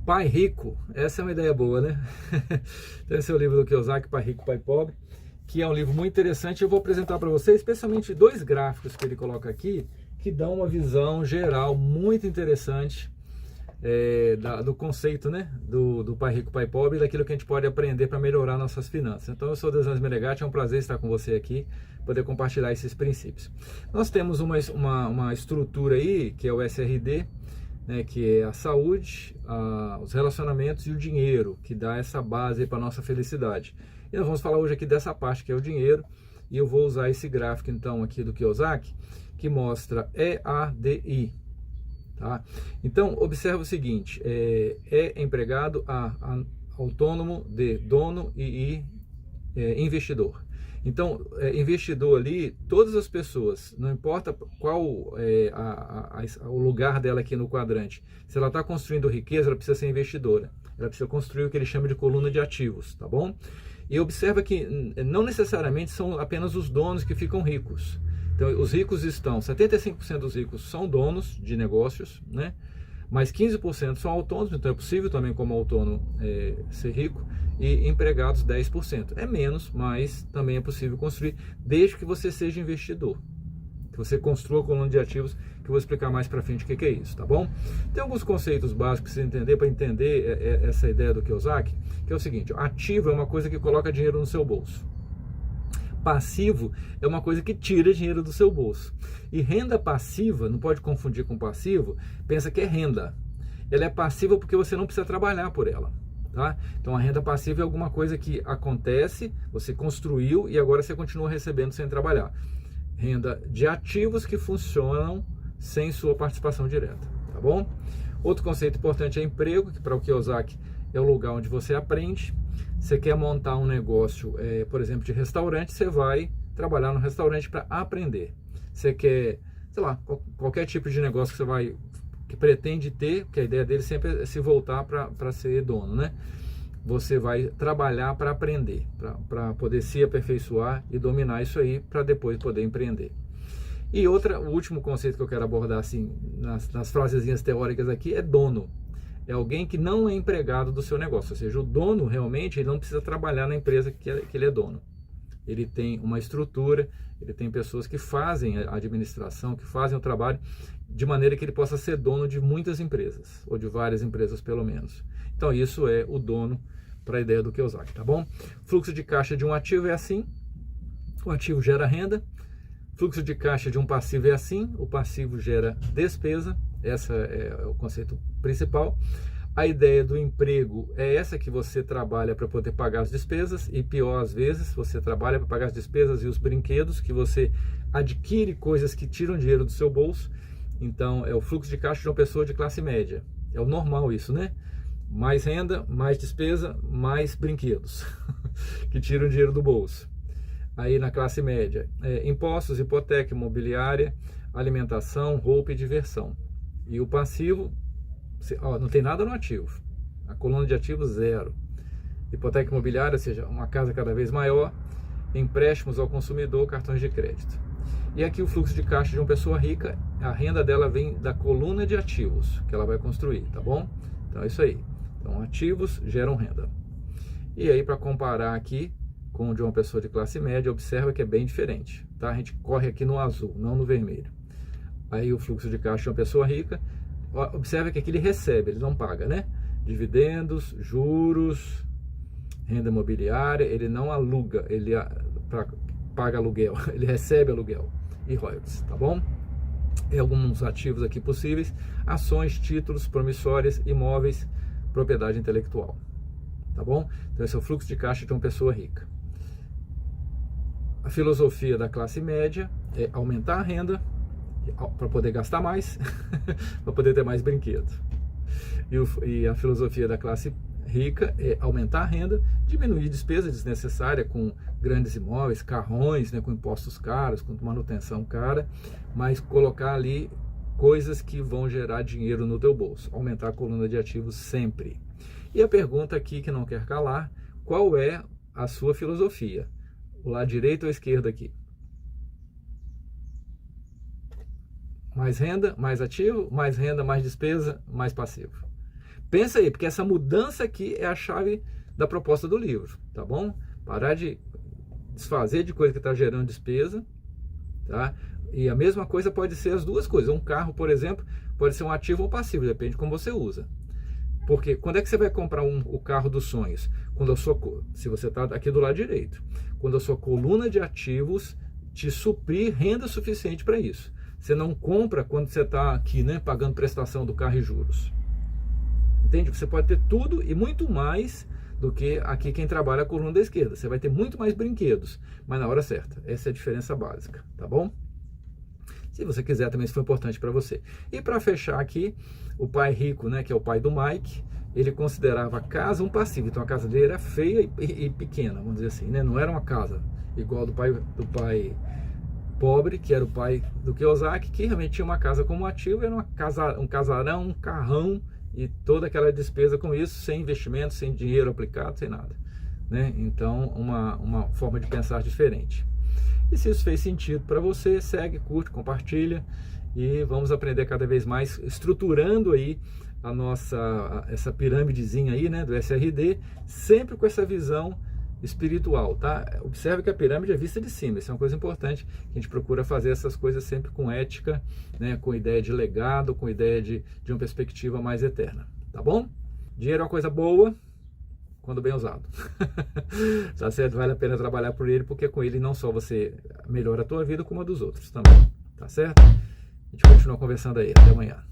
Pai Rico, essa é uma ideia boa, né? Então, esse é o livro do Kiyosaki, Pai Rico, Pai Pobre, que é um livro muito interessante. Eu vou apresentar para vocês, especialmente dois gráficos que ele coloca aqui, que dão uma visão geral muito interessante do conceito, né? Do Pai Rico, Pai Pobre, e daquilo que a gente pode aprender para melhorar nossas finanças. Então, eu sou o Desanes Menegatti, é um prazer estar com você aqui, poder compartilhar esses princípios. Nós temos uma estrutura aí, que é o SRD, né, que é a saúde, os relacionamentos e o dinheiro, que dá essa base para a nossa felicidade. E nós vamos falar hoje aqui dessa parte que é o dinheiro, e eu vou usar esse gráfico então aqui do Kiyosaki, que mostra EADI. Tá? Então, observa o seguinte, empregado, autônomo, D, dono e investidor. Então, investidor ali, todas as pessoas, não importa qual o lugar dela aqui no quadrante, se ela está construindo riqueza, ela precisa ser investidora. Ela precisa construir o que ele chama de coluna de ativos, tá bom? E observa que não necessariamente são apenas os donos que ficam ricos. Então, os ricos 75% dos ricos são donos de negócios, né? Mas 15% são autônomos, então é possível também como autônomo ser rico, e empregados 10%. É menos, mas também é possível construir, desde que você seja investidor. Que você construa a coluna de ativos, que eu vou explicar mais para frente o que é isso, tá bom? Tem alguns conceitos básicos para você entender, para entender essa ideia do Kiyosaki, que é o seguinte: ativo é uma coisa que coloca dinheiro no seu bolso. Passivo é uma coisa que tira dinheiro do seu bolso. E renda passiva, não pode confundir com passivo, pensa que é renda. Ela é passiva porque você não precisa trabalhar por ela. Tá? Então a renda passiva é alguma coisa que acontece, você construiu e agora você continua recebendo sem trabalhar. Renda de ativos que funcionam sem sua participação direta. Tá bom? Outro conceito importante é emprego, que para o Kiyosaki é o lugar onde você aprende. Você quer montar um negócio, por exemplo, de restaurante, você vai trabalhar no restaurante para aprender. Você quer, sei lá, qualquer tipo de negócio que pretende ter, porque a ideia dele sempre é se voltar para ser dono, né? Você vai trabalhar para aprender, para poder se aperfeiçoar e dominar isso aí, para depois poder empreender. E o último conceito que eu quero abordar assim, nas frasezinhas teóricas aqui, é dono. É alguém que não é empregado do seu negócio, ou seja, o dono realmente ele não precisa trabalhar na empresa que ele é dono. Ele tem uma estrutura, ele tem pessoas que fazem a administração, que fazem o trabalho, de maneira que ele possa ser dono de muitas empresas, ou de várias empresas pelo menos. Então isso é o dono para a ideia do Kiyosaki, tá bom? Fluxo de caixa de um ativo é assim, o ativo gera renda. Fluxo de caixa de um passivo é assim, o passivo gera despesa, esse é o conceito principal. A ideia do emprego é essa, que você trabalha para poder pagar as despesas, e pior às vezes, você trabalha para pagar as despesas e os brinquedos, que você adquire coisas que tiram dinheiro do seu bolso. Então é o fluxo de caixa de uma pessoa de classe média, é o normal isso, né? Mais renda, mais despesa, mais brinquedos, que tiram dinheiro do bolso. Aí na classe média, impostos, hipoteca, imobiliária, alimentação, roupa e diversão. E o passivo, não tem nada no ativo. A coluna de ativos, zero. Hipoteca imobiliária, ou seja, uma casa cada vez maior, empréstimos ao consumidor, cartões de crédito. E aqui o fluxo de caixa de uma pessoa rica, a renda dela vem da coluna de ativos que ela vai construir, tá bom? Então é isso aí. Então ativos geram renda. E aí, para comparar aqui com o de uma pessoa de classe média, observa que é bem diferente, tá? A gente corre aqui no azul, não no vermelho. Aí o fluxo de caixa de uma pessoa rica, observa que aqui ele recebe, ele não paga, né? Dividendos, juros, renda imobiliária, ele não aluga, ele paga aluguel, ele recebe aluguel e royalties, tá bom? E alguns ativos aqui possíveis: ações, títulos, promissórias, imóveis, propriedade intelectual, tá bom? Então esse é o fluxo de caixa de uma pessoa rica. A filosofia da classe média é aumentar a renda para poder gastar mais, para poder ter mais brinquedo. E a filosofia da classe rica é aumentar a renda, diminuir despesa desnecessária com grandes imóveis, carrões, né, com impostos caros, com manutenção cara, mas colocar ali coisas que vão gerar dinheiro no teu bolso, aumentar a coluna de ativos sempre. E a pergunta aqui que não quer calar: qual é a sua filosofia? O lado direito ou esquerdo aqui? Mais renda, mais ativo, mais renda, mais despesa, mais passivo. Pensa aí, porque essa mudança aqui é a chave da proposta do livro, tá bom? Parar de desfazer de coisa que está gerando despesa, tá? E a mesma coisa pode ser as duas coisas. Um carro, por exemplo, pode ser um ativo ou passivo, depende de como você usa. Porque quando é que você vai comprar o carro dos sonhos? Quando se você está aqui do lado direito, quando a sua coluna de ativos te suprir renda suficiente para isso. Você não compra quando você está aqui, né, pagando prestação do carro e juros. Entende? Você pode ter tudo e muito mais do que aqui quem trabalha a coluna da esquerda. Você vai ter muito mais brinquedos, mas na hora certa. Essa é a diferença básica, tá bom? Se você quiser também, isso foi importante para você. E para fechar aqui, o pai rico, né, que é o pai do Mike, ele considerava a casa um passivo. Então a casa dele era feia e pequena, vamos dizer assim, né? Não era uma casa igual do pai pobre, que era o pai do Kiyosaki, que realmente tinha uma casa como ativo, era um casarão, um carrão e toda aquela despesa com isso, sem investimento, sem dinheiro aplicado, sem nada, né? Então uma forma de pensar diferente. E se isso fez sentido para você, segue, curte, compartilha e vamos aprender cada vez mais estruturando aí essa pirâmidezinha aí, né, do SRD, sempre com essa visão espiritual, tá? Observe que a pirâmide é vista de cima, isso é uma coisa importante, que a gente procura fazer essas coisas sempre com ética, né, com ideia de legado, com ideia de uma perspectiva mais eterna, tá bom? Dinheiro é uma coisa boa, quando bem usado. Tá certo? Vale a pena trabalhar por ele, porque com ele não só você melhora a tua vida, como a dos outros também. Tá certo? A gente continua conversando aí. Até amanhã.